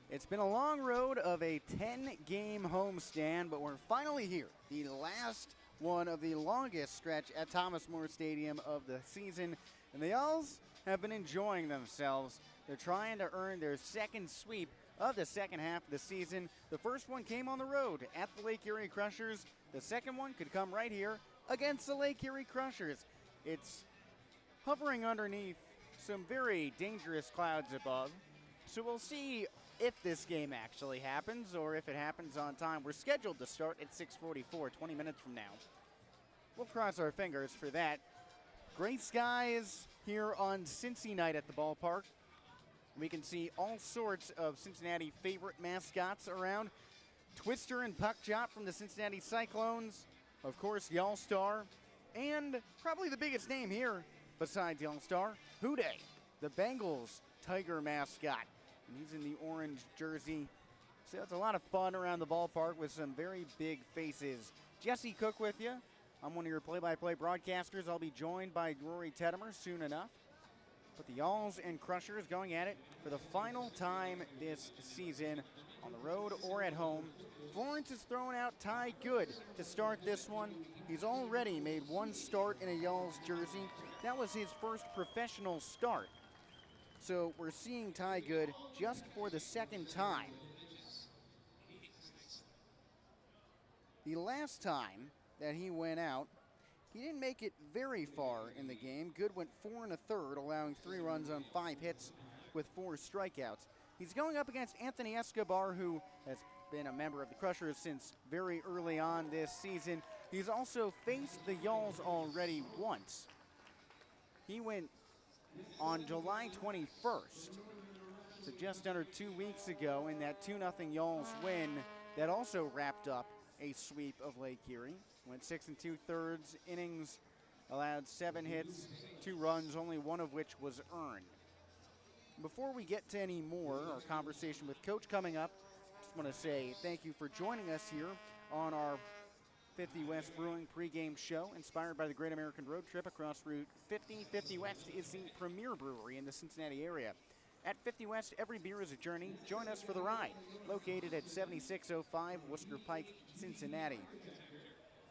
It's been a long road of a 10-game homestand, but we're finally here. The last one of the longest stretch at Thomas More Stadium of the season, and the Owls have been enjoying themselves. They're trying to earn their second sweep of the second half of the season. The first one came on the road at the Lake Erie Crushers. The second one could come right here against the Lake Erie Crushers. It's hovering underneath some very dangerous clouds above, so we'll see if this game actually happens or if it happens on time. We're scheduled to start at 6:44, 20 minutes from now. We'll cross our fingers for that. Gray skies here on Cincy night at the ballpark. We can see all sorts of Cincinnati favorite mascots around. Twister and Puck Chop from the Cincinnati Cyclones. Of course, the All-Star. And probably the biggest name here, besides the All-Star, Houday, the Bengals Tiger mascot. And he's in the orange jersey. So it's a lot of fun around the ballpark with some very big faces. Jesse Cook with you. I'm one of your play-by-play broadcasters. I'll be joined by Rory Tettemer soon enough. But the Owls and Crushers going at it for the final time this season on the road or at home. Florence is throwing out Ty Good to start this one. He's already made one start in a Owls jersey. That was his first professional start. So we're seeing Ty Good just for the second time. The last time that he went out, he didn't make it very far in the game. Good went 4 1/3, allowing 3 runs on 5 hits with 4 strikeouts. He's going up against Anthony Escobar, who has been a member of the Crushers since very early on this season. He's also faced the Owls already once. He went on July 21st, so just under 2 weeks ago, in that 2-0 Owls win that also wrapped up a sweep of Lake Erie. Went 6 2/3 innings, allowed 7 hits, 2 runs, only one of which was earned. Before we get to any more, our conversation with Coach coming up, just want to say thank you for joining us here on our 50 West Brewing pregame show, inspired by the Great American Road Trip across Route 50. 50 West is the premier brewery in the Cincinnati area. At 50 West, every beer is a journey. Join us for the ride. Located at 7605 Worcester Pike, Cincinnati.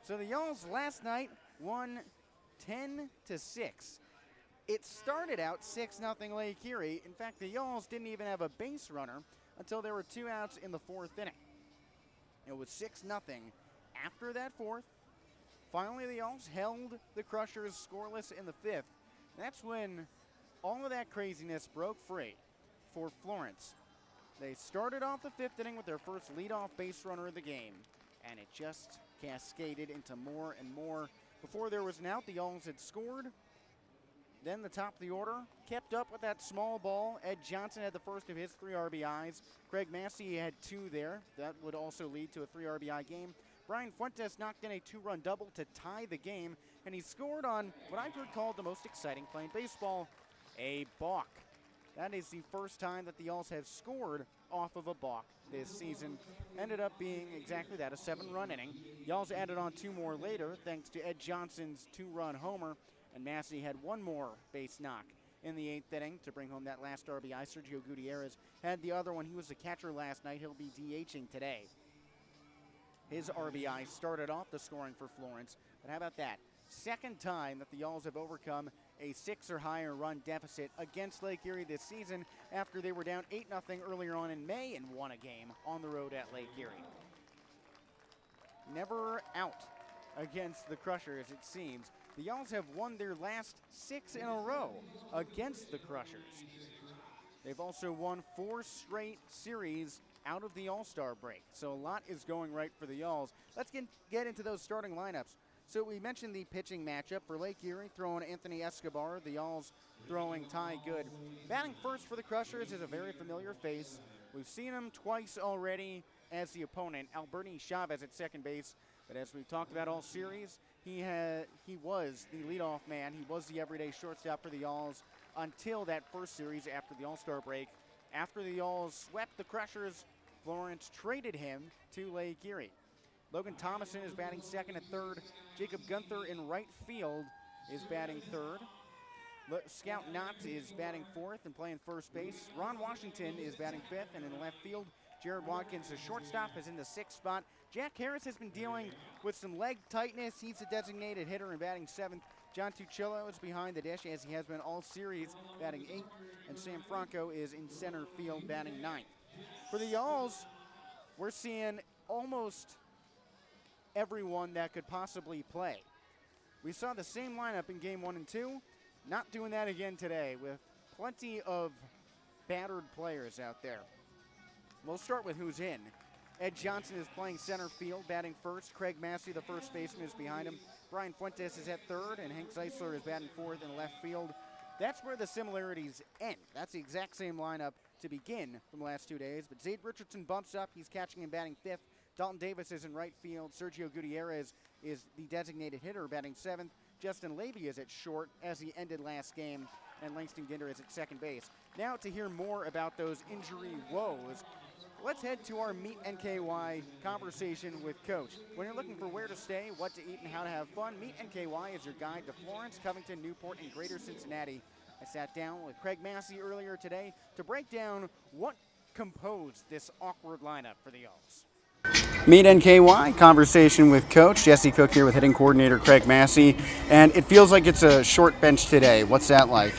So the Owls last night won 10-6. It started out 6-0 Lake Erie. In fact, the Owls didn't even have a base runner until there were 2 outs in the 4th inning. It was 6-0 after that 4th. Finally, the Owls held the Crushers scoreless in the 5th. That's when all of that craziness broke free for Florence. They started off the 5th inning with their first leadoff base runner of the game, and it just cascaded into more and more. Before there was an out, the Owls had scored. Then the top of the order kept up with that small ball. Ed Johnson had the first of his 3 RBIs. Craig Massey had 2 there. That would also lead to a 3 RBI game. Brian Fuentes knocked in a 2-run double to tie the game, and he scored on what I've heard called the most exciting play in baseball, a balk. That is the first time that the Owls have scored off of a balk this season. Ended up being exactly that, a 7-run inning. The Owls added on 2 more later thanks to Ed Johnson's 2-run homer, and Massey had 1 more base knock in the 8th inning to bring home that last RBI. Sergio Gutierrez had the other one. He was the catcher last night. He'll be DHing today. His RBI started off the scoring for Florence, but how about that? Second time that the Owls have overcome a 6 or higher run deficit against Lake Erie this season after they were down 8-0 earlier on in May and won a game on the road at Lake Erie. Never out against the Crushers, it seems. The Owls have won their last 6 in a row against the Crushers. They've also won 4 straight series out of the All-Star break, so a lot is going right for the Owls. Let's get into those starting lineups. So we mentioned the pitching matchup for Lake Erie, throwing Anthony Escobar, the Owls throwing Ty Good. Batting first for the Crushers is a very familiar face. We've seen him twice already as the opponent, Alberti Chavez at second base. But as we've talked about all series, he was the leadoff man. He was the everyday shortstop for the Owls until that first series after the All-Star break. After the Owls swept the Crushers, Florence traded him to Lake Erie. Logan Thomason is batting second and third. Jacob Gunther in right field is batting third. Scout Knott is batting fourth and playing first base. Ron Washington is batting fifth, and in left field, Jared Watkins, the shortstop, is in the sixth spot. Jack Harris has been dealing with some leg tightness. He's a designated hitter and batting seventh. John Tuccillo is behind the dish, as he has been all series, batting eighth. And Sam Franco is in center field, batting ninth. For the Yalls, we're seeing almost everyone that could possibly play. We saw the same lineup in game 1 and 2. Not doing that again today, with plenty of battered players out there. We'll start with who's in. Ed Johnson is playing center field, batting first. Craig Massey, the first baseman, is behind him. Brian Fuentes is at third, and Hank Zeisler is batting fourth in left field. That's where the similarities end. That's the exact same lineup to begin from the last 2 days, but Zaid Richardson bumps up. He's catching and batting fifth. Dalton Davis is in right field. Sergio Gutierrez is the designated hitter, batting seventh. Justin Levy is at short, as he ended last game, and Langston Ginder is at second base. Now, to hear more about those injury woes, let's head to our Meet NKY conversation with Coach. When you're looking for where to stay, what to eat, and how to have fun, Meet NKY is your guide to Florence, Covington, Newport, and Greater Cincinnati. I sat down with Craig Massey earlier today to break down what composed this awkward lineup for the Yalls. Meet NKY, conversation with Coach. Jesse Cook here with hitting coordinator Craig Massey. And it feels like it's a short bench today. What's that like?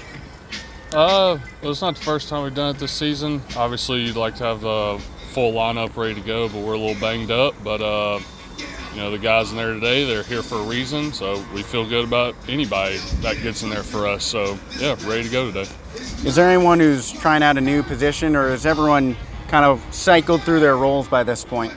Well, it's not the first time we've done it this season. Obviously, you'd like to have the full lineup ready to go, but we're a little banged up. But, the guys in there today, they're here for a reason, so we feel good about anybody that gets in there for us. So, yeah, ready to go today. Is there anyone who's trying out a new position, or is everyone kind of cycled through their roles by this point?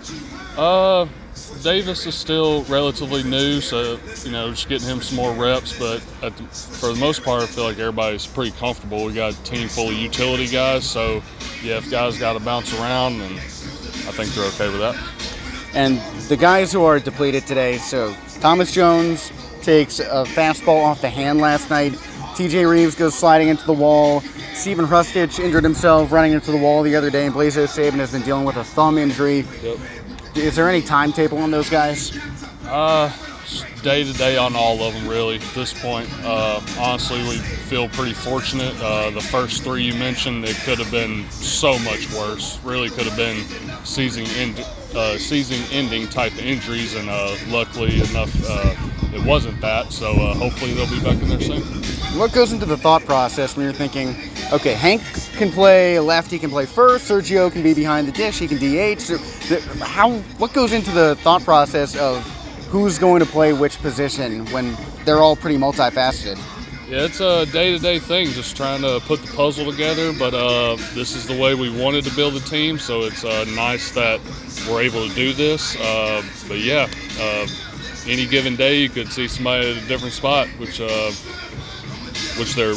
Davis is still relatively new, so, just getting him some more reps. But for the most part, I feel like everybody's pretty comfortable. We got a team full of utility guys, so, yeah, if guys got to bounce around, then I think they're okay with that. And the guys who are depleted today, so Thomas Jones takes a fastball off the hand last night. TJ Reeves goes sliding into the wall. Stephen Hrustich injured himself running into the wall the other day, and Blazo Saban has been dealing with a thumb injury. Yep. Is there any timetable on those guys? Day to day on all of them, really, at this point. Honestly, we feel pretty fortunate. The first three you mentioned, it could have been so much worse. Really could have been season-ending type of injuries, and luckily enough, it wasn't that. So hopefully they'll be back in there soon. What goes into the thought process when you're thinking, okay, Hank can play left, he can play first, Sergio can be behind the dish, he can DH. So what goes into the thought process of who's going to play which position when they're all pretty multifaceted? Yeah, it's a day-to-day thing, just trying to put the puzzle together, but this is the way we wanted to build a team, so it's nice that we're able to do this. But yeah, any given day you could see somebody at a different spot, which they're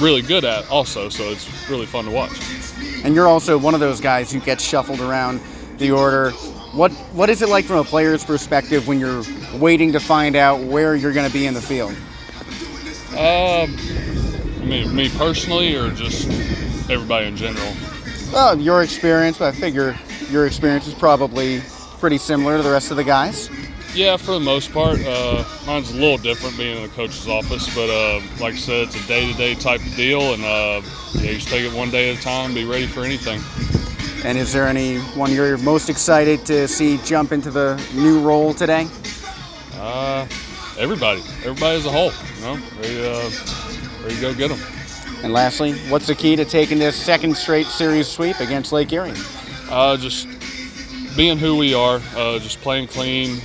really good at also, so it's really fun to watch. And you're also one of those guys who gets shuffled around the order. What is it like from a player's perspective when you're waiting to find out where you're going to be in the field? Me personally, or just everybody in general? Well, your experience, but I figure your experience is probably pretty similar to the rest of the guys. Yeah, for the most part. Mine's a little different being in the coach's office, but like I said, it's a day-to-day type of deal, and you just take it one day at a time, be ready for anything. And is there anyone you're most excited to see jump into the new role today? Everybody as a whole, ready to go get them. And lastly, what's the key to taking this second straight series sweep against Lake Erie? Just being who we are, just playing clean,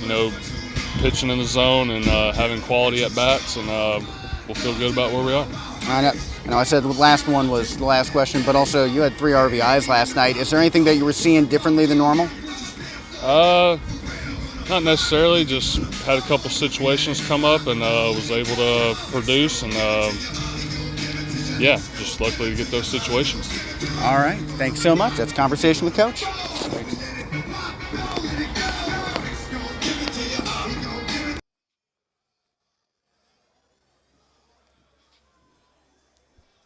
pitching in the zone, and having quality at bats, and we'll feel good about where we are. I know I said the last one was the last question, but also you had 3 RBIs last night. Is there anything that you were seeing differently than normal? Not necessarily. Just had a couple situations come up and was able to produce, and just luckily to get those situations. All right. Thanks so much. That's Conversation with Coach. Thanks.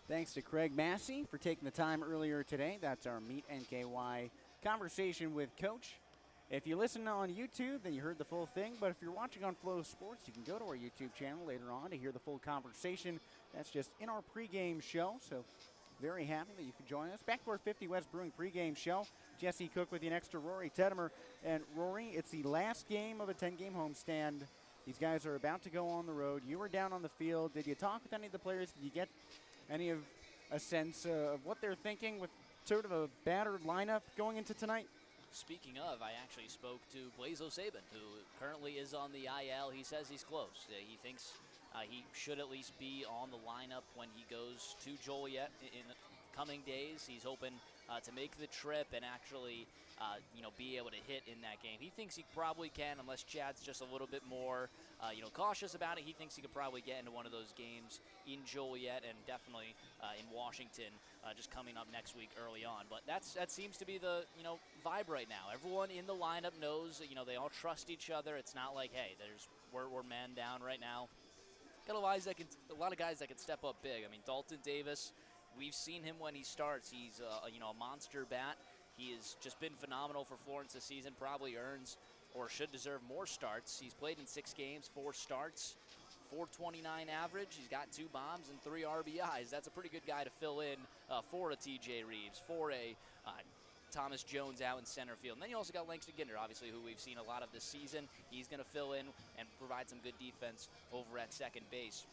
Thanks to Craig Massey for taking the time earlier today. That's our Meet NKY Conversation with Coach. If you listen on YouTube, then you heard the full thing. But if you're watching on Flow Sports, you can go to our YouTube channel later on to hear the full conversation. That's just in our pregame show. So very happy that you could join us. Back to our 50 West Brewing pregame show. Jesse Cook with you next to Rory Tettemer. And Rory, it's the last game of a 10-game homestand. These guys are about to go on the road. You were down on the field. Did you talk with any of the players? Did you get any of a sense of what they're thinking with sort of a battered lineup going into tonight? Speaking of, I actually spoke to Blaze O'Saban, who currently is on the IL. He says he's close. He thinks he should at least be on the lineup when he goes to Joliet in the coming days. He's hoping to make the trip and actually, be able to hit in that game. He thinks he probably can, unless Chad's just a little bit more, cautious about it. He thinks he could probably get into one of those games in Joliet and definitely in Washington, just coming up next week early on. But that seems to be the vibe right now. Everyone in the lineup knows that they all trust each other. It's not like, hey, we're man down right now. Got a lot of guys that can step up big. I mean, Dalton Davis, we've seen him when he starts. He's a monster bat. He has just been phenomenal for Florence this season. Probably earns or should deserve more starts. He's played in 6 games, 4 starts, 429 average. He's got 2 bombs and 3 RBIs. That's a pretty good guy to fill in for a TJ Reeves, for a Thomas Jones out in center field. And then you also got Langston Ginder, obviously, who we've seen a lot of this season. He's going to fill in and provide some good defense over at second base.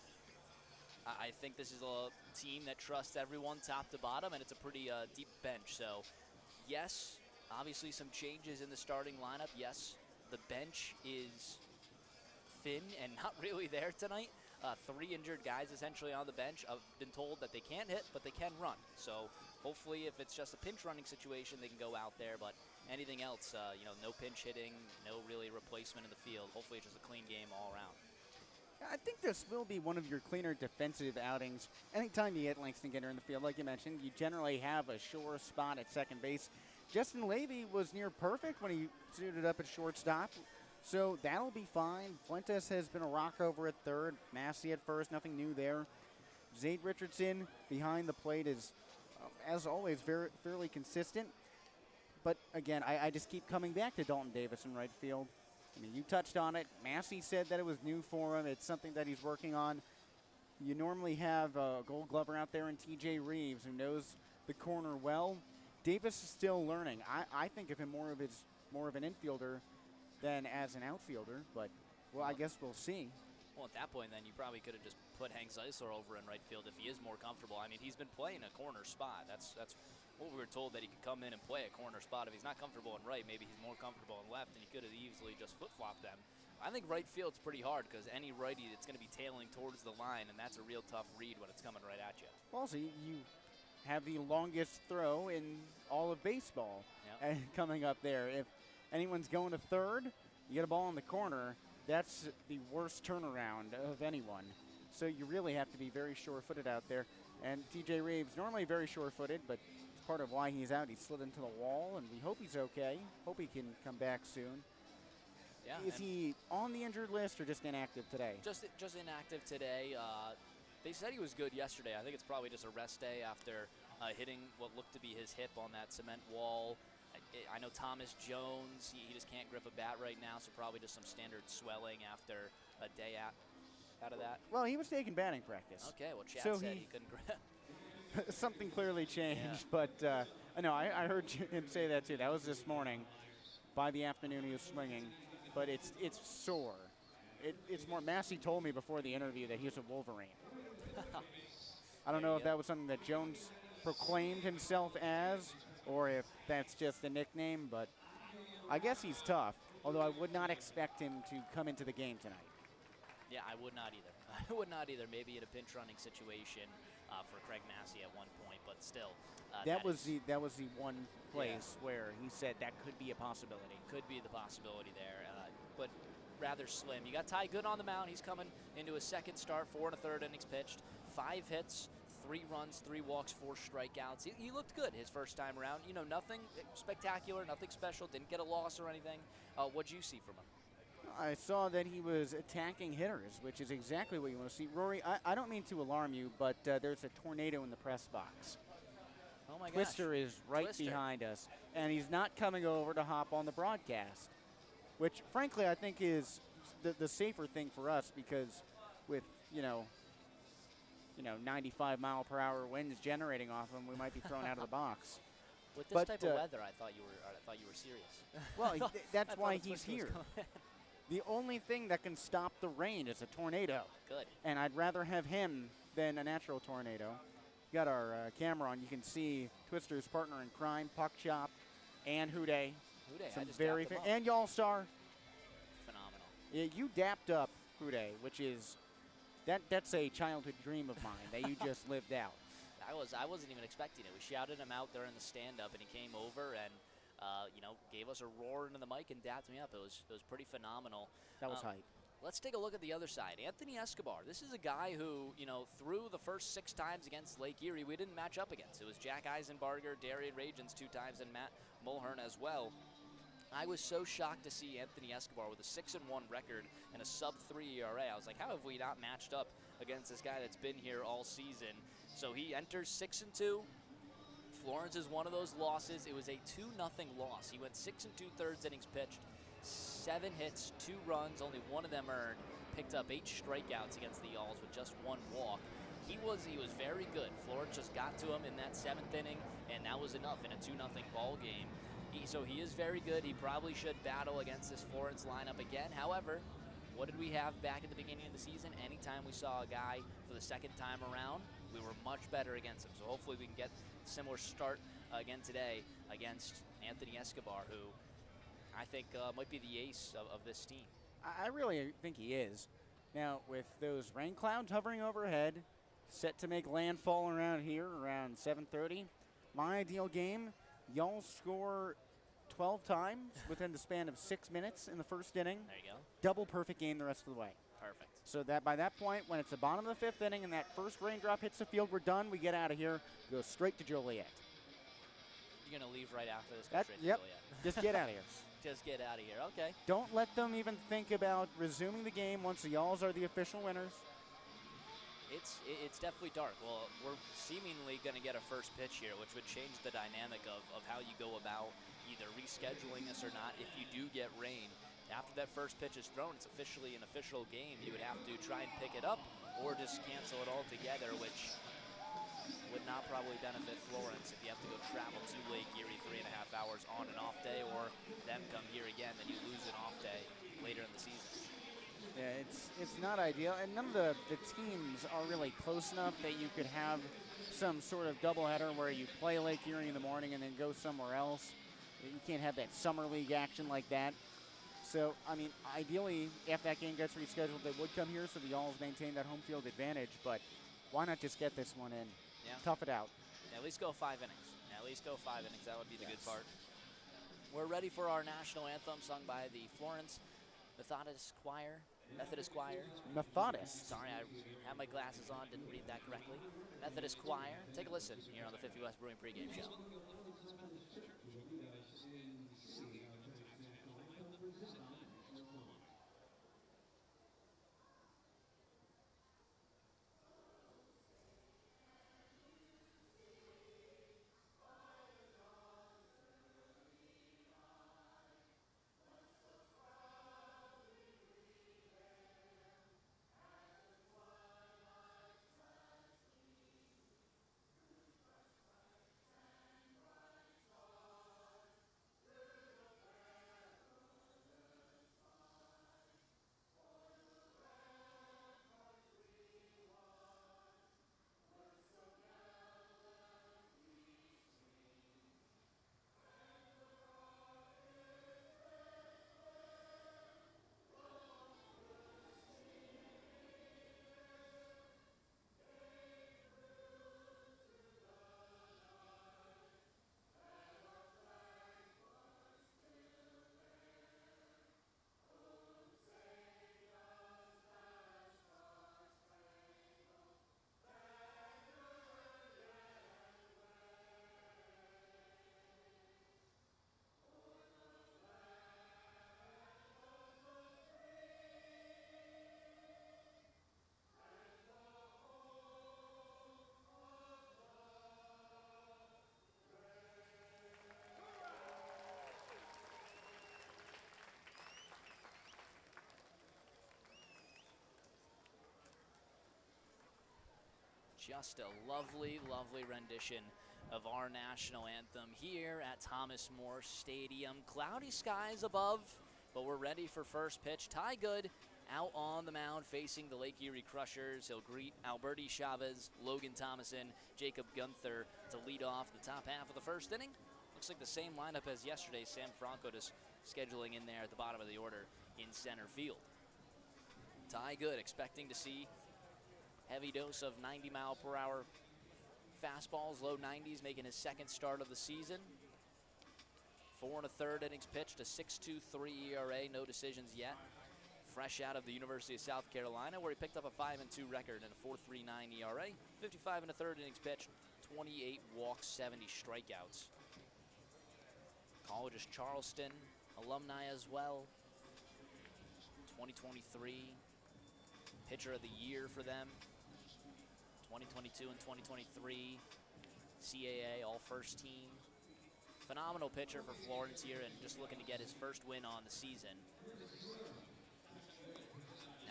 I think this is a team that trusts everyone top to bottom, and it's a pretty deep bench. So, yes, obviously some changes in the starting lineup. Yes, the bench is thin and not really there tonight. 3 injured guys essentially on the bench. I've been told that they can't hit, but they can run. So hopefully if it's just a pinch running situation, they can go out there. But anything else, no pinch hitting, no really replacement in the field. Hopefully it's just a clean game all around. I think this will be one of your cleaner defensive outings. Anytime you get Langston Ginder in the field, like you mentioned, you generally have a sure spot at second base. Justin Levy was near perfect when he suited up at shortstop, so that'll be fine. Fuentes has been a rock over at third. Massey at first, nothing new there. Zade Richardson behind the plate is, as always, fairly consistent. But again, I just keep coming back to Dalton Davis in right field. I mean, you touched on it. Massey said that it was new for him. It's something that he's working on. You normally have a Gold Glover out there in TJ Reeves, who knows the corner well. Davis is still learning. I think of him more of an infielder than as an outfielder, but I guess we'll see. Well, at that point, then, you probably could have just put Hank Zeisler over in right field if he is more comfortable. I mean, he's been playing a corner spot. That's what we were told, that he could come in and play a corner spot. If he's not comfortable in right, maybe he's more comfortable in left, and he could have easily just flip-flopped them. I think right field's pretty hard because any righty that's going to be tailing towards the line, and that's a real tough read when it's coming right at you. Well, so you have the longest throw in all of baseball coming up there. If anyone's going to third, you get a ball in the corner, that's the worst turnaround of anyone. So you really have to be very sure-footed out there. And TJ Reeves, normally very sure-footed, but it's part of why he's out. He slid into the wall, and we hope he's okay. Hope he can come back soon. Yeah. Is he on the injured list or just inactive today? Just inactive today. They said he was good yesterday. I think it's probably just a rest day after hitting what looked to be his hip on that cement wall. I know Thomas Jones, he just can't grip a bat right now, so probably just some standard swelling after a day out of that. Well, he was taking batting practice. Okay, well, Chad so said he couldn't grip. Something clearly changed, Yeah. but no, I heard him say that too. That was this morning. By the afternoon, he was swinging, but it's sore. It's more. Massey told me before the interview that he was a Wolverine. I don't know if that was something that Jones proclaimed himself as, or if that's just a nickname, but I guess he's tough, although I would not expect him to come into the game tonight. Yeah, I would not either. I would not either. Maybe in a pinch running situation for Craig Massey at one point, but still. That was the one place where he said that could be a possibility. Could be the possibility there, but rather slim. You got Ty Good on the mound. He's coming into his second start, 4 1/3 innings pitched, 5 hits, 3 runs, 3 walks, 4 strikeouts. He looked good his first time around. Nothing spectacular, nothing special. Didn't get a loss or anything. What'd you see from him? I saw that he was attacking hitters, which is exactly what you want to see. Rory, I don't mean to alarm you, but there's a tornado in the press box. Oh my gosh. Twister is right Twister. behind us, and he's not coming over to hop on the broadcast, which frankly I think is the safer thing for us because with, 95-mile-per-hour winds generating off him, we might be thrown out of the box. With this But, type of weather, I thought you were serious. Well, that's I thought why the he's Twister was here. coming. The only thing that can stop the rain is a tornado. Good. And I'd rather have him than a natural tornado. Got our camera on. You can see Twister's partner in crime, Puck Chop, and Houday. Houday, I just dapped him up. And Y'all Star. Phenomenal. Yeah, you dapped up Houday, which is that's a childhood dream of mine that you just lived out. I wasn't even expecting it. We shouted him out during the stand-up, and he came over and gave us a roar into the mic and dapped me up. It was pretty phenomenal. That was hype. Let's take a look at the other side. Anthony Escobar. This is a guy who, through the first 6 times against Lake Erie, we didn't match up against. It was Jack Eisenbarger, Darian Ragens 2 times, and Matt Mulhern as well. I was so shocked to see Anthony Escobar with a 6-1 record and a sub-3 ERA. I was like, how have we not matched up against this guy that's been here all season? So he enters 6-2. Florence is one of those losses. It was a 2-0 loss. He went 6 2/3 innings pitched, 7 hits, 2 runs, only 1 of them earned. Picked up 8 strikeouts against the Yalls with just 1 walk. He was very good. Florence just got to him in that 7th inning, and that was enough in a 2-0 ball game. So he is very good. He probably should battle against this Florence lineup again. However, what did we have back at the beginning of the season? Anytime we saw a guy for the 2nd time around, we were much better against him. So hopefully we can get a similar start again today against Anthony Escobar, who I think might be the ace of this team. I really think he is. Now, with those rain clouds hovering overhead, set to make landfall around here around 7:30, my ideal game, y'all score 12 times within the span of 6 minutes in the first inning. There you go. Double perfect game the rest of the way. Perfect. So that by that point, when it's the bottom of the 5th inning and that first raindrop hits the field, we're done. We get out of here, go straight to Joliet. You're going to leave right after this? Yep. Just get out of here. Just get out of here. Okay. Don't let them even think about resuming the game once the Yalls are the official winners. It's definitely dark. Well, we're seemingly going to get a first pitch here, which would change the dynamic of how you go about either rescheduling this or not. If you do get rain, after that first pitch is thrown, it's officially an official game. You would have to try and pick it up or just cancel it altogether, which would not probably benefit Florence if you have to go travel to Lake Erie 3.5 hours on an off day, or them come here again, then you lose an off day later in the season. Yeah, it's not ideal, and none of the teams are really close enough that you could have some sort of doubleheader where you play Lake Erie in the morning and then go somewhere else. You can't have that summer league action like that. So, I mean, ideally, if that game gets rescheduled, they would come here so the Yalls maintain that home field advantage, but why not just get this one in? Yeah. Tough it out. At least go 5 innings. At least go 5 innings. That would be the good part. We're ready for our national anthem sung by the Florence Methodist Choir. Methodist. Sorry, I had my glasses on, didn't read that correctly. Methodist Choir. Take a listen here on the 50 West Brewing pregame show. Just a lovely, lovely rendition of our national anthem here at Thomas More Stadium. Cloudy skies above, but we're ready for first pitch. Ty Good out on the mound facing the Lake Erie Crushers. He'll greet Alberti Chavez, Logan Thomason, Jacob Gunther to lead off the top half of the first inning. Looks like the same lineup as yesterday. Sam Franco just scheduling in there at the bottom of the order in center field. Ty Good expecting to see heavy dose of 90-mile-per-hour fastballs, low 90s, making his second start of the season. 4 1/3 innings pitched, a 6.23 ERA, no decisions yet. Fresh out of the University of South Carolina, where he picked up a 5-2 record and a 4.39 ERA. 55 1/3 innings pitched, 28 walks, 70 strikeouts. College is Charleston alumni as well. 2023 pitcher of the year for them. 2022 and 2023 CAA all first team. Phenomenal pitcher for Florence here, and just looking to get his first win on the season.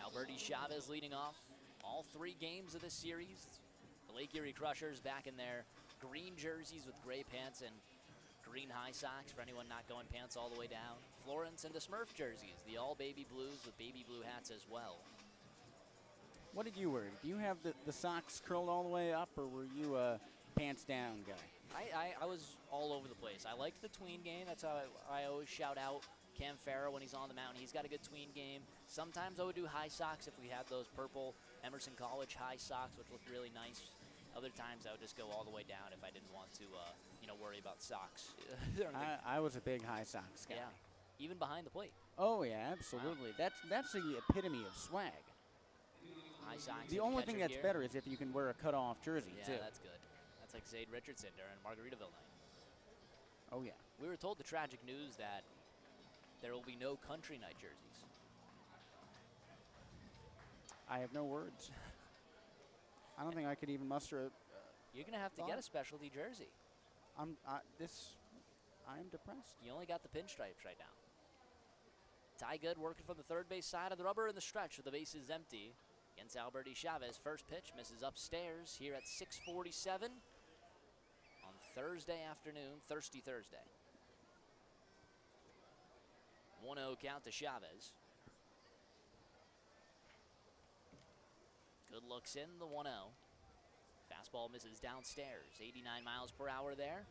Alberti Chavez leading off all 3 games of this series. The Lake Erie Crushers back in their green jerseys with gray pants and green high socks for anyone not going pants all the way down. Florence and the Smurf jerseys, the all baby blues with baby blue hats as well. What did you wear? Do you have the socks curled all the way up, or were you a pants down guy? I was all over the place. I liked the tween game. That's how I always shout out Cam Farrow when he's on the mound. He's got a good tween game. Sometimes I would do high socks if we had those purple Emerson College high socks, which looked really nice. Other times I would just go all the way down if I didn't want to, worry about socks. I was a big high socks guy. Yeah, even behind the plate. Oh yeah, absolutely. Wow. That's the epitome of swag. High socks. The only thing that's better is if you can wear a cut-off jersey too. Yeah, that's good. That's like Zaid Richardson during Margaritaville night. Oh yeah. We were told the tragic news that there will be no country night jerseys. I have no words. I don't think I could even muster a. You're gonna have to get a specialty jersey. I'm depressed. You only got the pinstripes right now. Ty Good working from the third base side of the rubber in the stretch with the bases empty against Alberti Chavez. First pitch misses upstairs here at 6:47 on Thursday afternoon, Thirsty Thursday. 1-0 count to Chavez. Good looks in the 1-0. Fastball misses downstairs, 89 miles per hour there.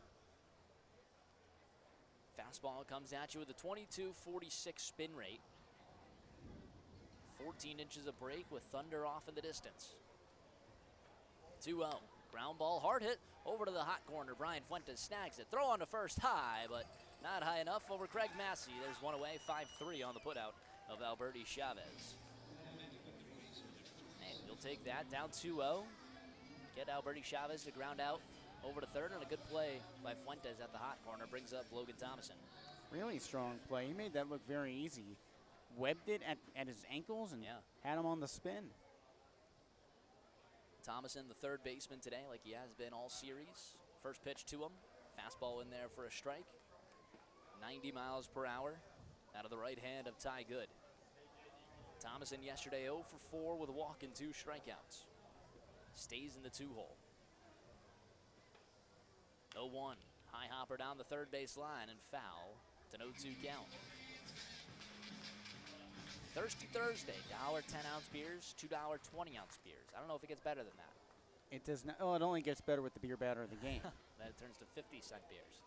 Fastball comes at you with a 22.46 spin rate. 14 inches of break with thunder off in the distance. 2-0. Ground ball, hard hit over to the hot corner. Brian Fuentes snags it. Throw on to first high, but not high enough over Craig Massey. There's one away, 5-3 on the putout of Alberti Chavez. And you'll take that down 2-0. Get Alberti Chavez to ground out over to third, and a good play by Fuentes at the hot corner brings up Logan Thomason. Really strong play. He made that look very easy. Webbed it at his ankles and had him on the spin. Thomason, the third baseman today, like he has been all series. First pitch to him. Fastball in there for a strike. 90 miles per hour out of the right hand of Ty Good. Thomason yesterday 0 for 4 with a walk and 2 strikeouts. Stays in the 2-hole. 0-1. High hopper down the third base line and foul. It's an 0-2 count. Thirsty Thursday, $1.10-ounce beers, $2.20-ounce beers. I don't know if it gets better than that. It does not. Oh, it only gets better with the beer batter of the game. Then it turns to 50-cent beers.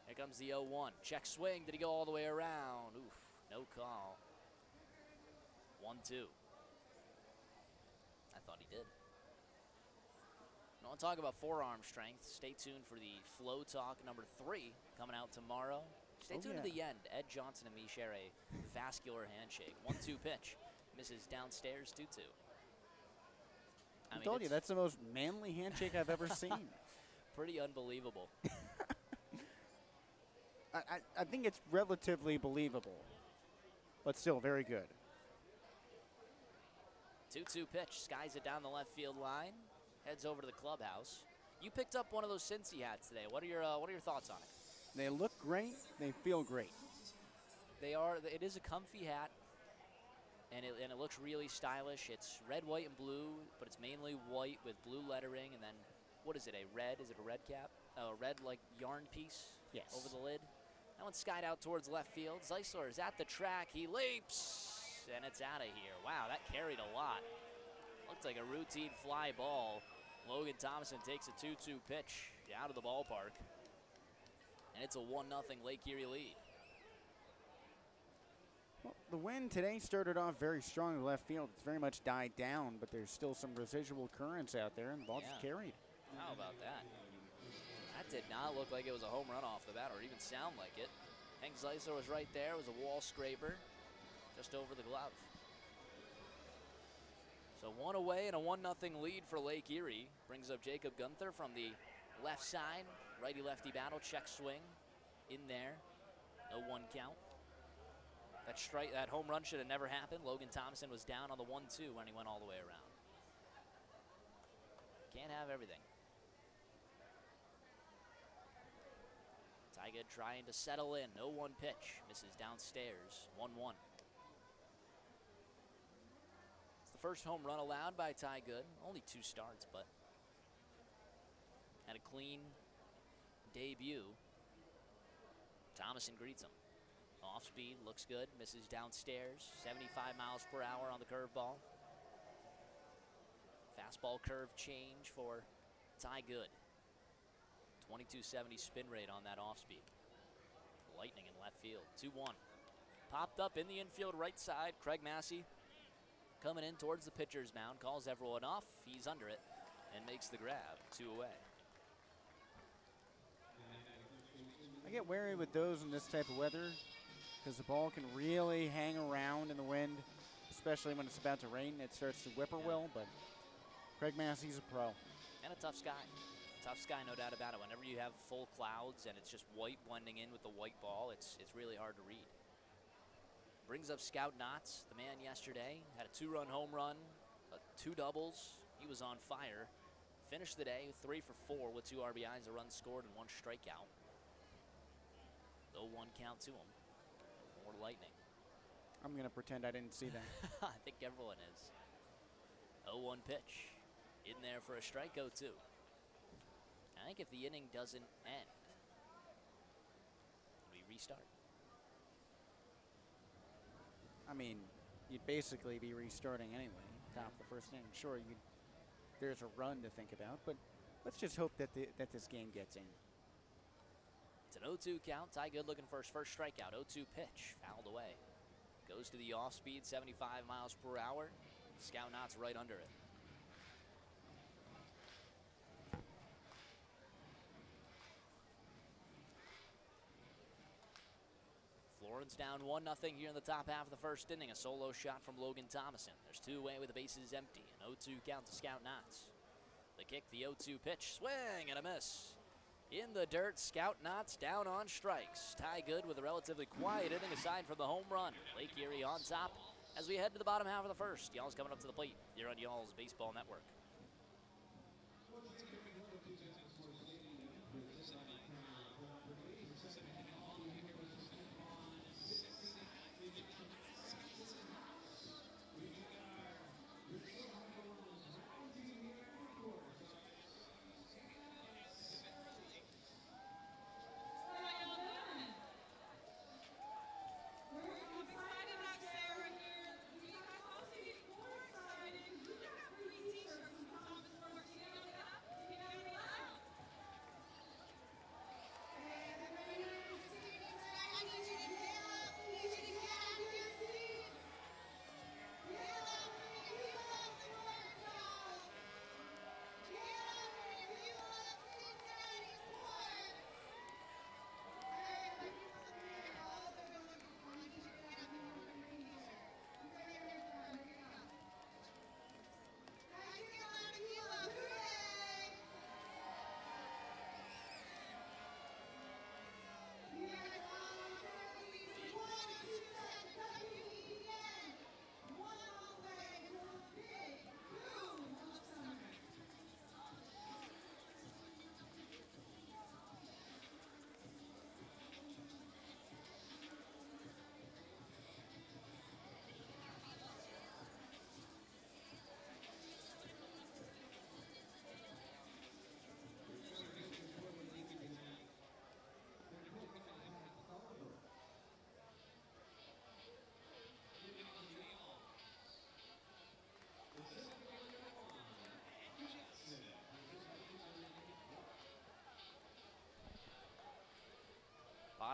Here comes the 0-1. Check swing. Did he go all the way around? Oof, no call. 1-2. I thought he did. I want to talk about forearm strength. Stay tuned for the Flow Talk number 3 coming out tomorrow. Stay tuned to the end. Ed Johnson and me share a vascular handshake. 1-2 pitch. Misses downstairs, 2-2. I told you, that's the most manly handshake I've ever seen. Pretty unbelievable. I think it's relatively believable, but still very good. 2-2 pitch. Skies it down the left field line. Heads over to the clubhouse. You picked up one of those Cincy hats today. What are your thoughts on it? They look great. They feel great. They are. It is a comfy hat. and it looks really stylish. It's red, white, and blue, but it's mainly white with blue lettering, and then what is it? A red? Is it a red cap? A red like yarn piece Yes. over the lid. That one's skied out towards left field. Zeisler is at the track. He leaps, and it's out of here. Wow, that carried a lot. Looked like a routine fly ball. Logan Thompson takes a 2-2 pitch out of the ballpark, and it's a 1-0 Lake Erie lead. Well, the wind today started off very strong in left field. It's very much died down, but there's still some residual currents out there, and the ball just carried. How about that? That did not look like it was a home run off the bat, or even sound like it. Hank Zeisler was right there. It was a wall scraper just over the glove. So one away and a 1-0 lead for Lake Erie. Brings up Jacob Gunther from the left side. Righty-lefty battle, check swing in there. 0-1 count. That home run should have never happened. Logan Thompson was down on the 1-2 when he went all the way around. Can't have everything. Tyga trying to settle in. 0-1 pitch. Misses downstairs. 1-1. It's the first home run allowed by Ty Good. Only 2 starts, but had a clean debut. Thomason greets him. Off speed, looks good, misses downstairs. 75 miles per hour on the curveball. Fastball curve change for Ty Good. 2270 spin rate on that off speed. Lightning in left field. 2-1. Popped up in the infield right side. Craig Massey coming in towards the pitcher's mound. Calls everyone off. He's under it and makes the grab. 2 away. I get wary with those in this type of weather because the ball can really hang around in the wind, especially when it's about to rain. It starts to whippoorwill, but Craig Massey's a pro. And a tough sky. Tough sky, no doubt about it. Whenever you have full clouds and it's just white blending in with the white ball, it's really hard to read. Brings up Scout Knotts, the man yesterday. Had a 2-run home run, 2 doubles. He was on fire. Finished the day 3 for 4 with 2 RBIs, a run scored, and 1 strikeout. 0-1 count to him. More lightning. I'm going to pretend I didn't see that. I think everyone is. 0-1 pitch. In there for a strikeout, too. I think if the inning doesn't end, we restart. I mean, you'd basically be restarting anyway, top of the first inning. Sure, there's a run to think about, but let's just hope that this game gets in. It's an 0-2 count. Ty Good looking for his first strikeout. 0-2 pitch, fouled away. Goes to the off speed, 75 miles per hour. Scout Knotts right under it. Florence down 1-0 here in the top half of the first inning. A solo shot from Logan Thomason. There's 2 away with the bases empty. An 0-2 count to Scout Knotts. The kick, the 0-2 pitch, swing and a miss. In the dirt, Scout Knotts down on strikes. Ty Good with a relatively quiet inning aside from the home run. Lake Erie on top as we head to the bottom half of the first. Y'all's coming up to the plate here on Y'all's Baseball Network.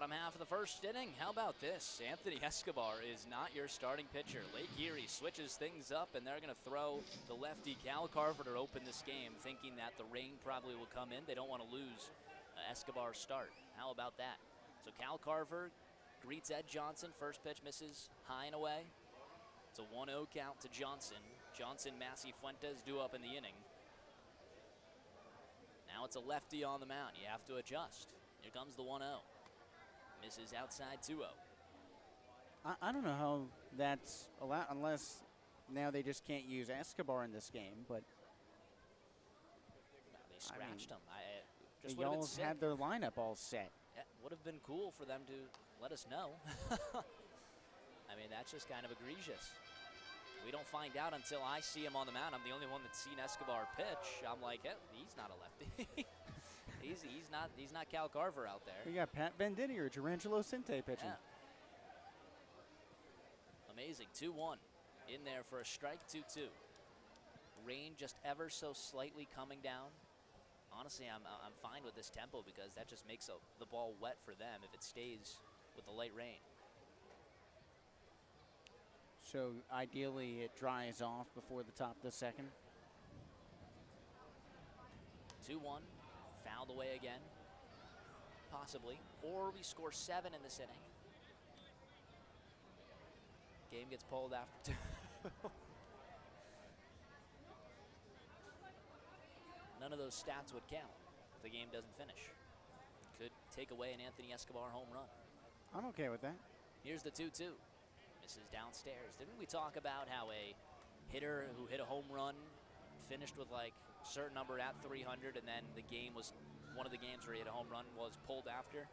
Bottom half of the first inning. How about this? Anthony Escobar is not your starting pitcher. Lake Erie switches things up, and they're going to throw the lefty Cal Carver to open this game, thinking that the rain probably will come in. They don't want to lose Escobar's start. How about that? So Cal Carver greets Ed Johnson. First pitch misses high and away. It's a 1-0 count to Johnson. Johnson, Massey, Fuentes due up in the inning. Now it's a lefty on the mound. You have to adjust. Here comes the 1-0. Misses outside 2-0. I don't know how that's allowed, unless now they just can't use Escobar in this game, but They scratched him. the Y'alls had their lineup all set. Yeah, would have been cool for them to let us know. I mean, that's just kind of egregious. We don't find out until I see him on the mound. I'm the only one that's seen Escobar pitch. I'm like, hey, he's not a lefty. he's not Cal Carver out there. We got Pat Venditti or Gerangelo Sinte pitching. Yeah. Amazing. 2-1 in there for a strike. 2-2. Rain just ever so slightly coming down. Honestly, I'm fine with this tempo because that just makes the ball wet for them if it stays with the light rain. So ideally it dries off before the top of the second. 2-1. Fouled away again. Possibly. Or we score 7 in this inning. Game gets pulled after 2. None of those stats would count if the game doesn't finish. Could take away an Anthony Escobar home run. I'm okay with that. Here's the 2-2. Misses downstairs. Didn't we talk about how a hitter who hit a home run finished with like a certain number at 300, and then the game was one of the games where he hit a home run was pulled after?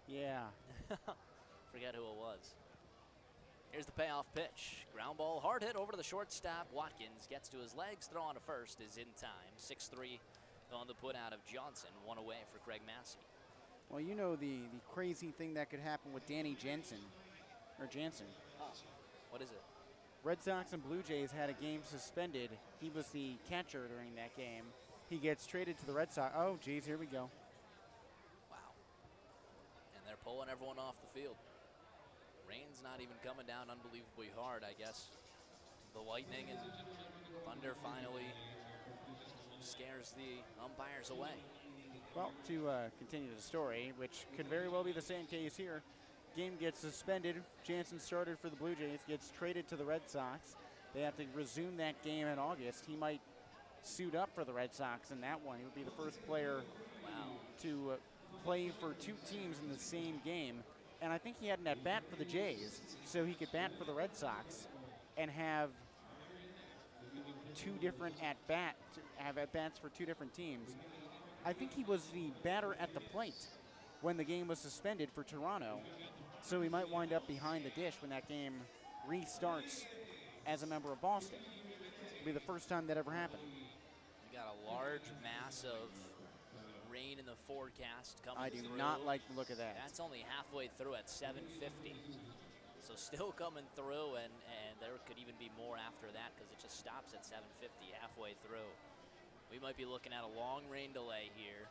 Yeah. Forget who it was. Here's the payoff pitch. Ground ball, hard hit over to the shortstop. Watkins gets to his legs. Throw on to first is in time. 6-3 on the put out of Johnson. 1 away for Craig Massey. Well, you know the crazy thing that could happen with Danny Jansen. Oh, what is it? Red Sox and Blue Jays had a game suspended. He was the catcher during that game. He gets traded to the Red Sox. Oh, geez, here we go. Wow. And they're pulling everyone off the field. Rain's not even coming down unbelievably hard, I guess. The lightning and thunder finally scares the umpires away. Well, to continue the story, which could very well be the same case here, game gets suspended. Jansen started for the Blue Jays, gets traded to the Red Sox. They have to resume that game in August. He might suit up for the Red Sox in that one. He would be the first player to play for 2 teams in the same game. And I think he had an at-bat for the Jays, so he could bat for the Red Sox and have 2 different at-bats for 2 different teams. I think he was the batter at the plate when the game was suspended for Toronto, so he might wind up behind the dish when that game restarts as a member of Boston. It'll be the first time that ever happened. We got a large mass of rain in the forecast coming through. I do not like the look of that. That's only halfway through at 7:50. So still coming through, and there could even be more after that because it just stops at 7:50 halfway through. We might be looking at a long rain delay here.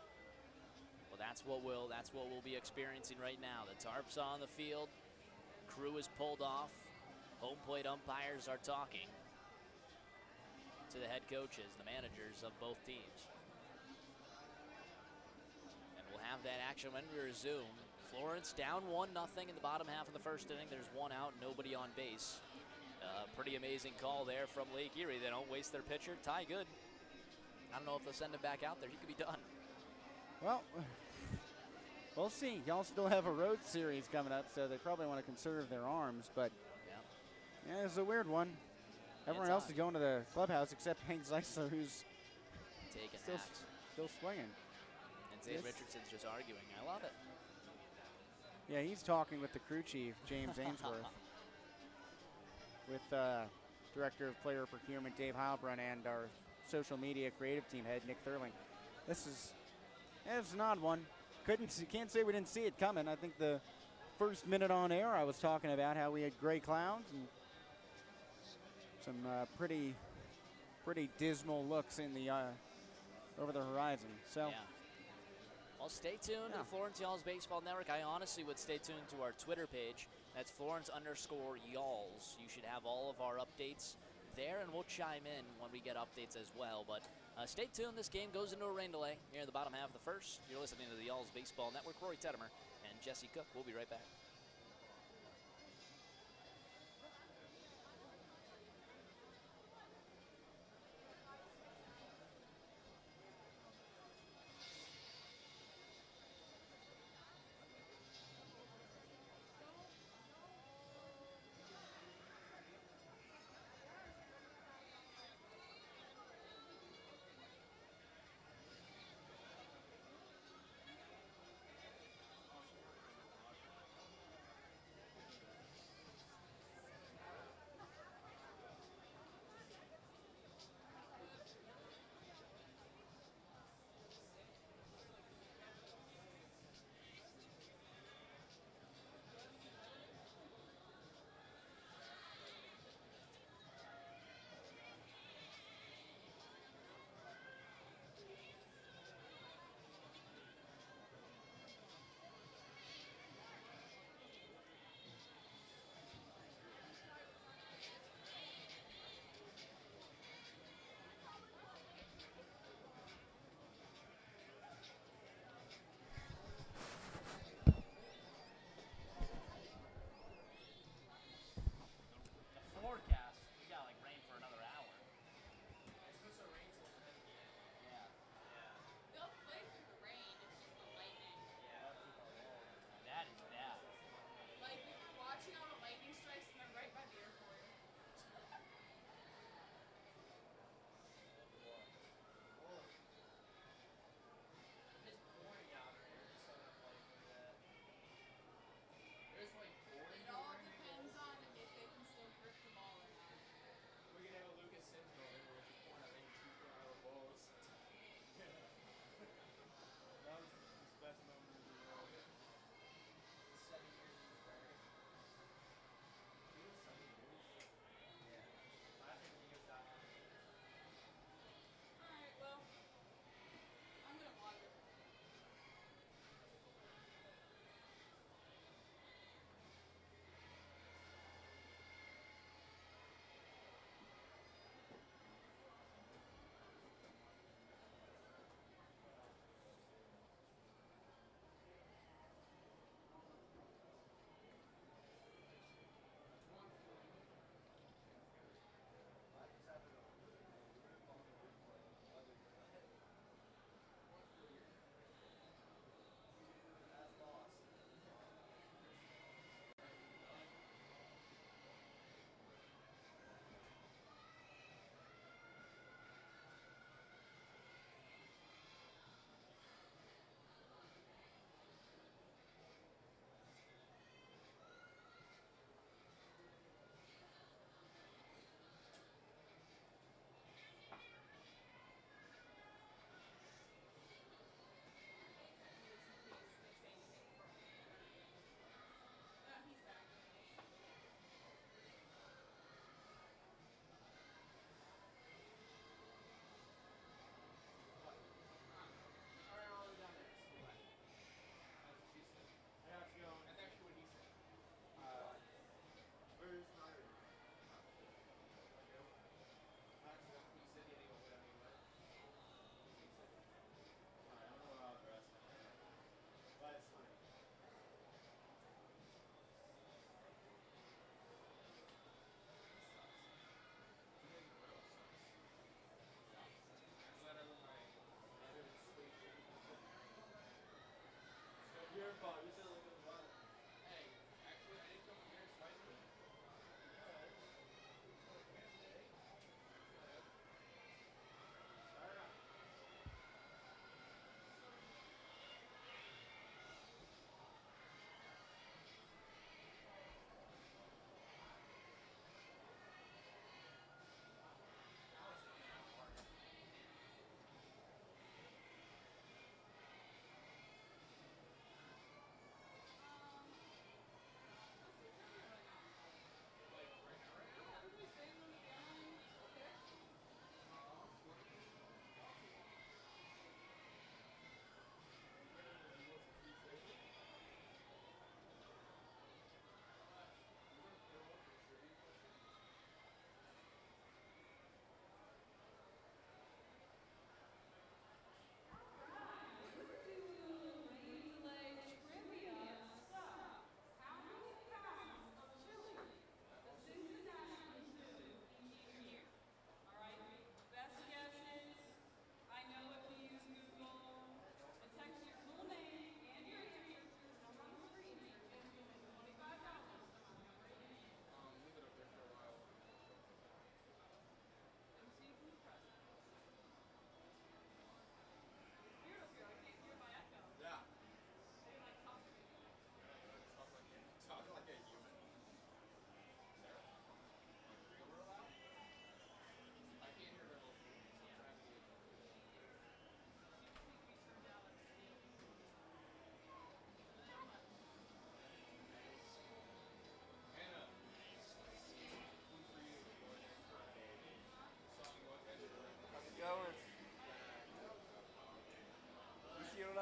Well, that's what we'll be experiencing right now. The tarp's on the field. Crew is pulled off. Home plate umpires are talking to the head coaches, the managers of both teams. We'll have that action when we resume. Florence down 1-0 in the bottom half of the first inning. There's 1 out, nobody on base. Pretty amazing call there from Lake Erie. They don't waste their pitcher. Ty Good. I don't know if they'll send him back out there. He could be done. Well, we'll see. Y'all still have a road series coming up, so they probably want to conserve their arms. But yeah, it's a weird one. Everyone else is going to the clubhouse except Hank Zeisler, who's taking still swinging. Dave Richardson's just arguing. I love it. Yeah, he's talking with the crew chief, James Ainsworth, with Director of Player Procurement, Dave Heilbrunn, and our social media creative team head, Nick Thurling. It's an odd one. Can't say we didn't see it coming. I think the first minute on air I was talking about how we had gray clouds and some pretty dismal looks in the over the horizon. So. Yeah. Well, stay tuned to the Florence Y'alls Baseball Network. I honestly would stay tuned to our Twitter page. That's Florence_Y'alls. You should have all of our updates there, and we'll chime in when we get updates as well. But stay tuned. This game goes into a rain delay here in the bottom half of the first. You're listening to the Y'alls Baseball Network. Rory Tettemer and Jesse Cook. We'll be right back.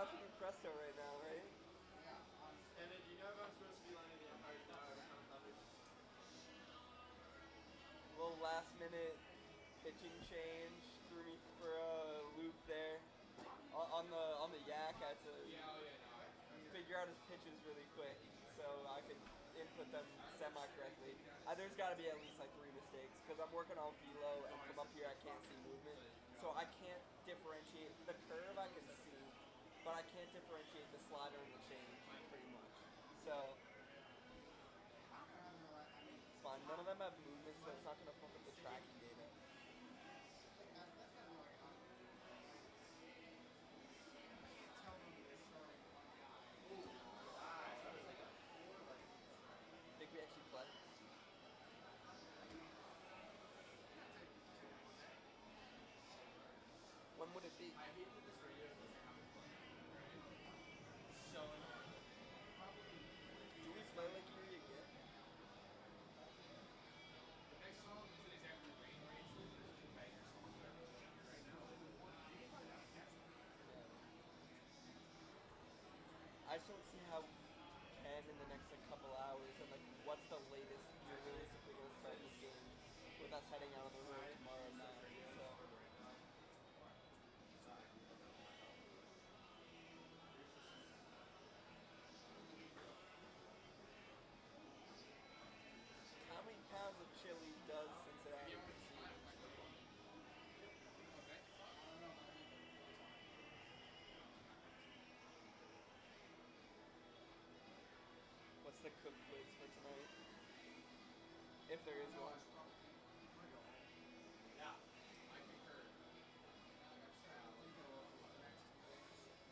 about to do Presto right now, right? And then you know if I'm supposed to be landing the Empire Thunder? Little last minute pitching change threw me for a loop there. On the yak, I had to figure out his pitches really quick so I could input them semi-correctly. There's got to be at least like 3 mistakes because I'm working on velo and from up here I can't see movement. So I can't differentiate. The curve I can see, but I can't differentiate the slider and the change pretty much. So it's fine. None of them have movement, so it's not going to fuck up the tracking data. Think we actually play? When would it be? I hate that this radio doesn't have a button. So annoying. Do we play Lake Erie again? The next song isn't exactly rain rain, so there's 2 banger songs that are really here right now. You can find out next one. I just don't see how Ken in the next like couple hours and like what's the latest you're realistically gonna start this game with us heading out on the road tomorrow night. So how many pounds of chili does Cincinnati consume? What's the cook quiz for tonight? If there is one. Yeah, I concur.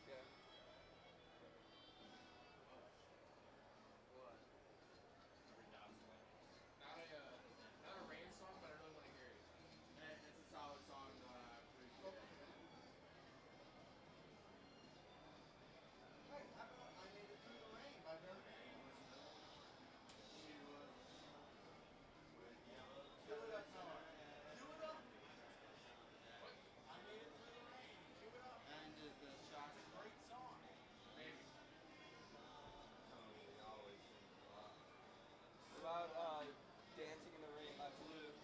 Yeah. What? Not a rain song, but I really want to hear it. And it's a solid song. Hey, how about I Made It Through the Rain by Rory? Cue it up, Noah. Cue it up. What? I Made It Through the Rain. Cue it up. And the shot's a great song. Maybe. What about Dancing in the Rain by Blue?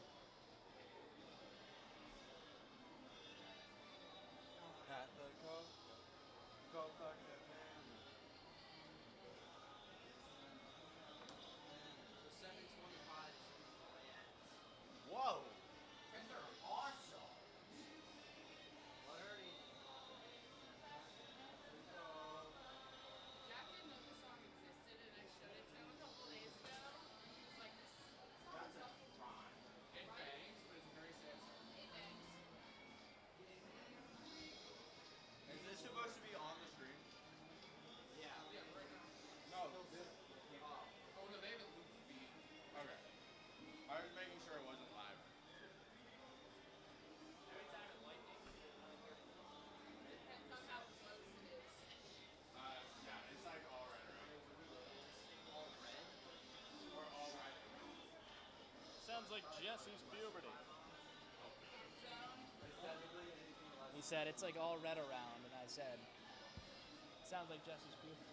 At the Coca So 7:25 is usually ends. Whoa! These are awesome. What are these? Jack didn't know this song existed, and I showed it to him a couple days ago. He was like, "This song's That's a rhyme. It bangs, but it's a very sad song. it bangs." Is this supposed to be on the screen? Yeah, right now. No, this. Oh no, they have it looped feed. Okay. I was making sure it wasn't live. Every time it lightning, Depends on how close it is. Yeah, it's like all right around. all red. Or all right around. Sounds like Jesse's puberty. He said it's like all red around, and I said, sounds like Jesse's puberty.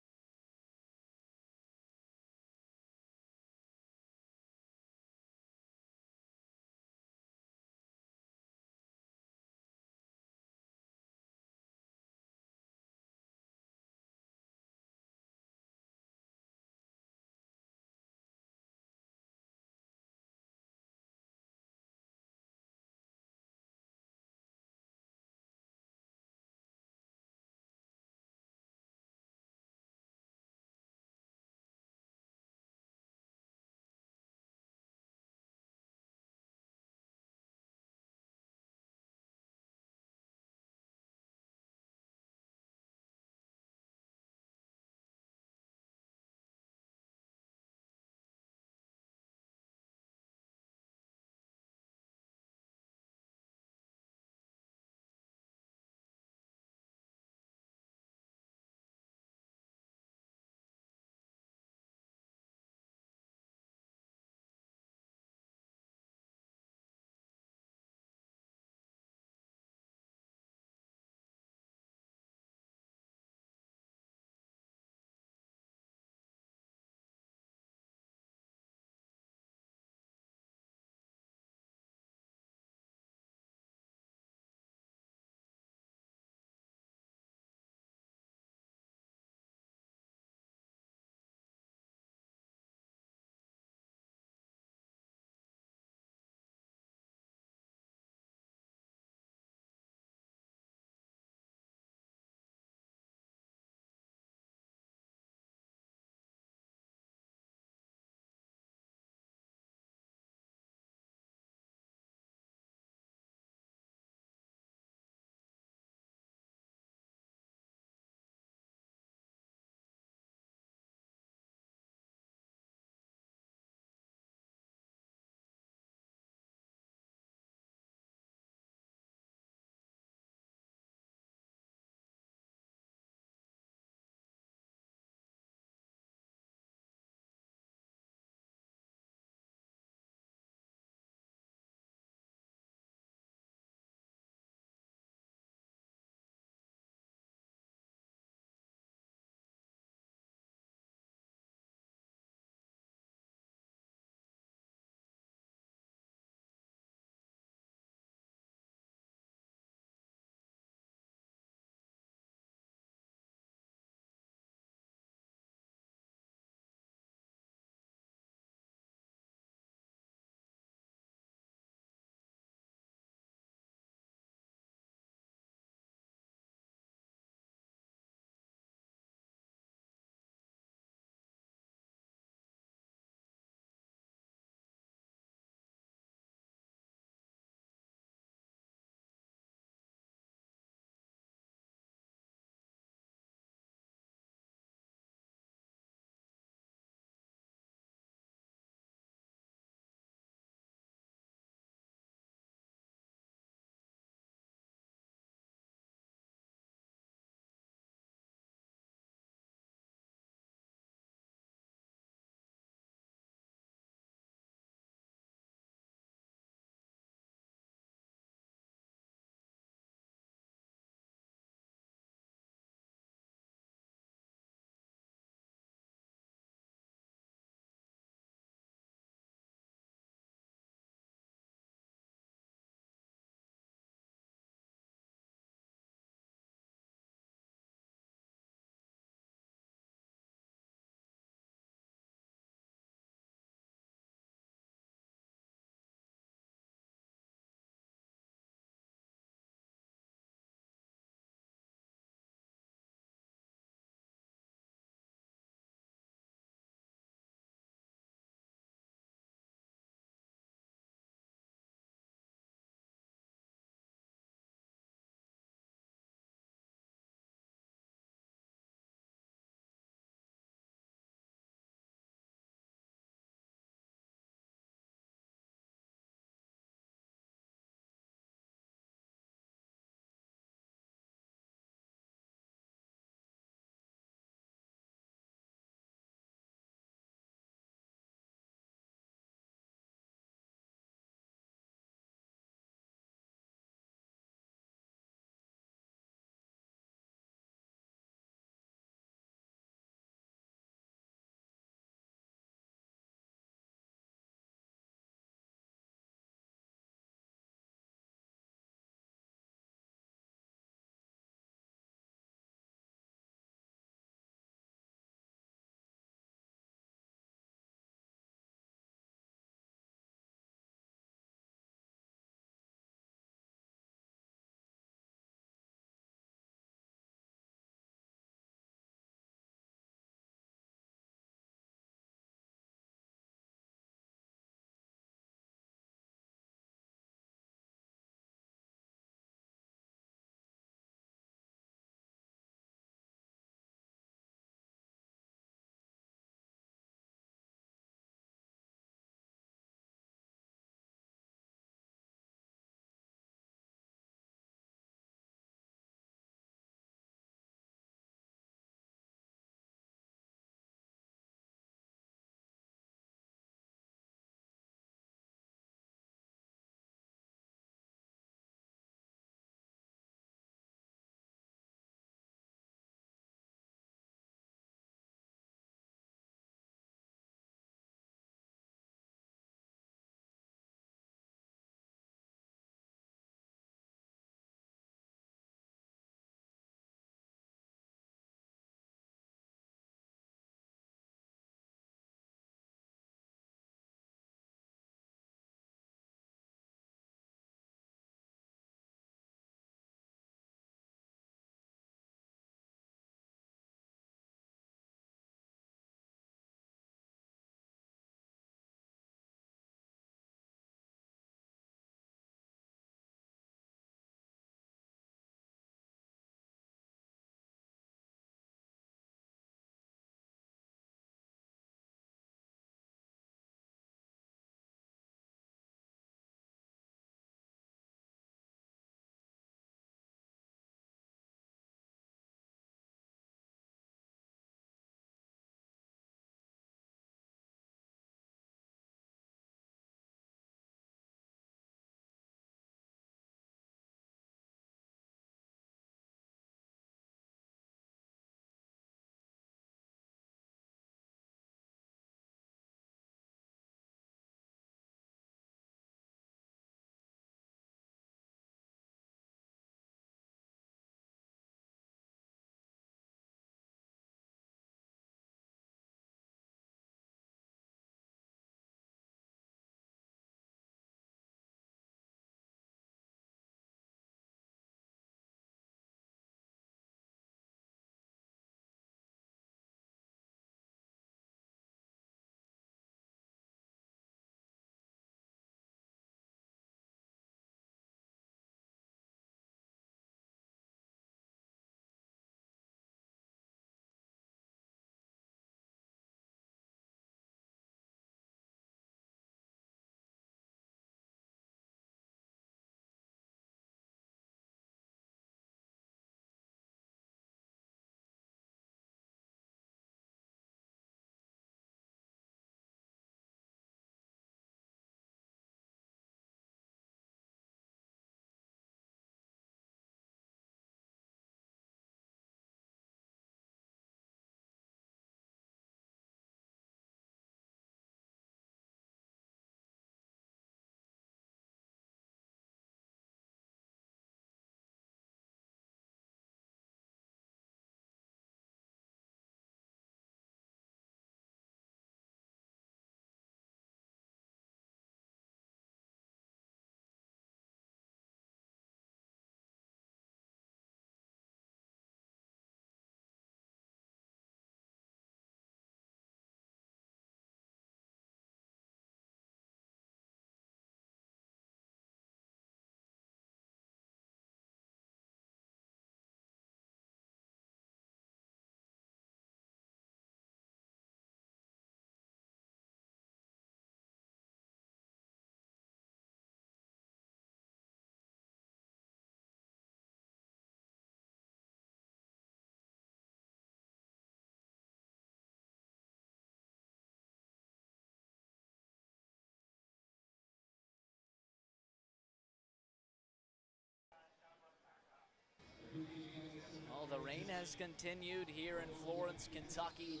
rain has continued here in Florence, Kentucky.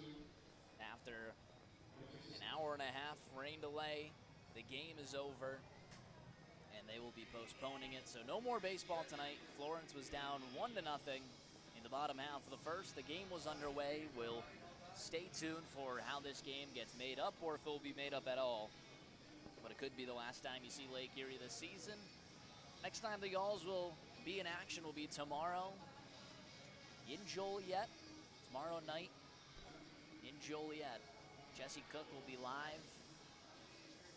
After an hour and a half rain delay, the game is over, and they will be postponing it. So no more baseball tonight. Florence was down 1-0 in the bottom half of the first. The game was underway. We'll stay tuned for how this game gets made up, or if it will be made up at all. But it could be the last time you see Lake Erie this season. Next time the Gulls will be in action will be tomorrow in Joliet. Tomorrow night in Joliet. Jesse Cook will be live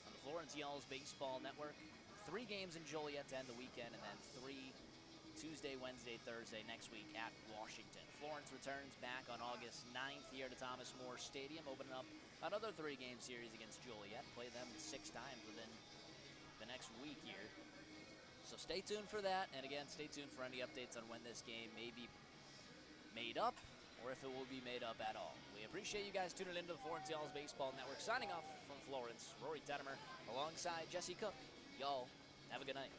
on the Florence Gulls Baseball Network. 3 games in Joliet to end the weekend, and then 3 Tuesday, Wednesday, Thursday next week at Washington. Florence returns back on August 9th here to Thomas More Stadium, opening up another 3-game series against Joliet. Play them 6 times within the next week here. So stay tuned for that, and again, stay tuned for any updates on when this game may be made up or if it will be made up at all. We appreciate you guys tuning into the Florence Gulls Baseball Network. Signing off from Florence, Rory Tettemer, alongside Jesse Cook. Y'all, have a good night.